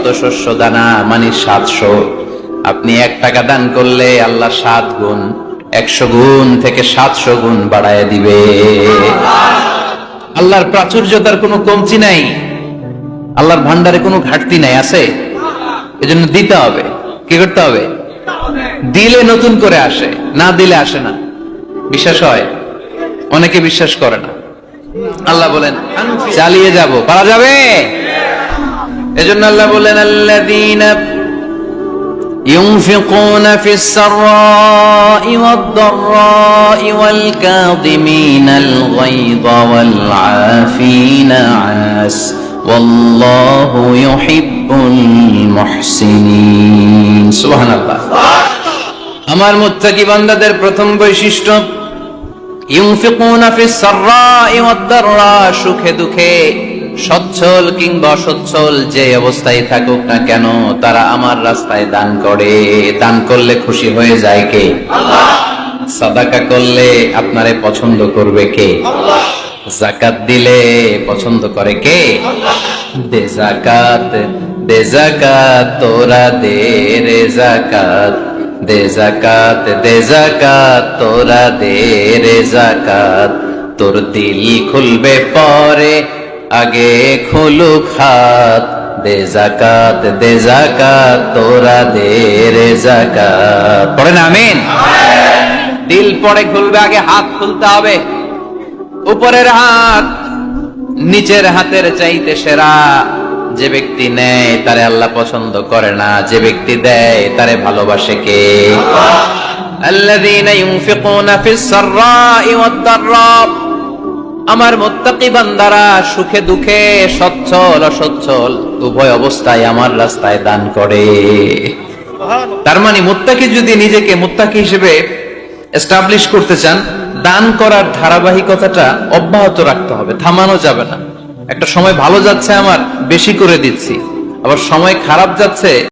শত শস্য দানা মানে 700। আপনি 1 টাকা দান করলে আল্লাহ 7 গুণ, 100 গুণ থেকে 700 গুণ বাড়ায় দিবে। আল্লাহর প্রাচুর্যতার কোনো কমতি নাই, আল্লাহর ভান্ডারে কোনো ঘাটতি নাই, আছে? এজন্য দিতে হবে। কি করতে হবে? দিলে নতুন করে আসে, না দিলে আসে না। বিশ্বাস হয়? অনেকে বিশ্বাস করে না। আল্লাহ বলেন চালিয়ে যাব, পারা যাবে। এজন্য আল্লাহ বলেন আল্লাযীনা ইউনফিকুনা ফিস সাররাই ওয়াদ দাররাই ওয়াল কাযিমিনাল গায়যা ওয়াল আফিনা আনাস ওয়াল্লাহু ইউহিব্বুল মুহসিনিন। সুবহানাল্লাহ। আমার মুত্তাকি বান্দাদের প্রথম বৈশিষ্ট্য ইউনফিকুনা ফিস সাররাই ওয়াদ দাররা, সুখে দুঃখে, সচ্ছল কিংবা অসচ্ছল যে অবস্থায় থাকুক না কেন তারা আমার রাস্তায় দান করে। দান করলে খুশি হয়ে যায় কে? আল্লাহ। সাদাকা করলে আপনারে পছন্দ করবে কে? আল্লাহ। যাকাত দিলে পছন্দ করে কে? আল্লাহ। দে যাকাত, দে যাকাত তোরা দে রে যাকাত, দে যাকাত, দে যাকাত তোরা দে রে যাকাত। তোর দিল খুলবে পরে, আগে খুলুক হাত। দে যাকাত, দে যাকাত তোরা দে রে যাকাত। পড়েন আমিন। দিল পরে খুলবে, আগে হাত খুলতে হবে। উপরের হাত নিচের হাতের চাইতে সেরা। যে ব্যক্তি নেয় তারে আল্লাহ পছন্দ করে না, যে ব্যক্তি দেয় তারে ভালোবাসে কে? আল্লাহ। আল্লাযীনা ইউনফিকুনা ফিস সাররাই ওয়াদ দাররা, আমার মুত্তাকি বান্দারা সুখে দুঃখে, সচ্ছল অসচ্ছল উভয় অবস্থায় আমার রাস্তায় দান করে। তার মানে মুত্তাকি যদি নিজেকে মুত্তাকি হিসেবে এস্টাবলিশ করতে চান, দান করার ধারাবাহিকতাটা অব্যাহত রাখতে হবে, থামানো যাবে না। একটা সময় ভালো যাচ্ছে আমার, বেশি করে দিচ্ছি, আবার সময় খারাপ যাচ্ছে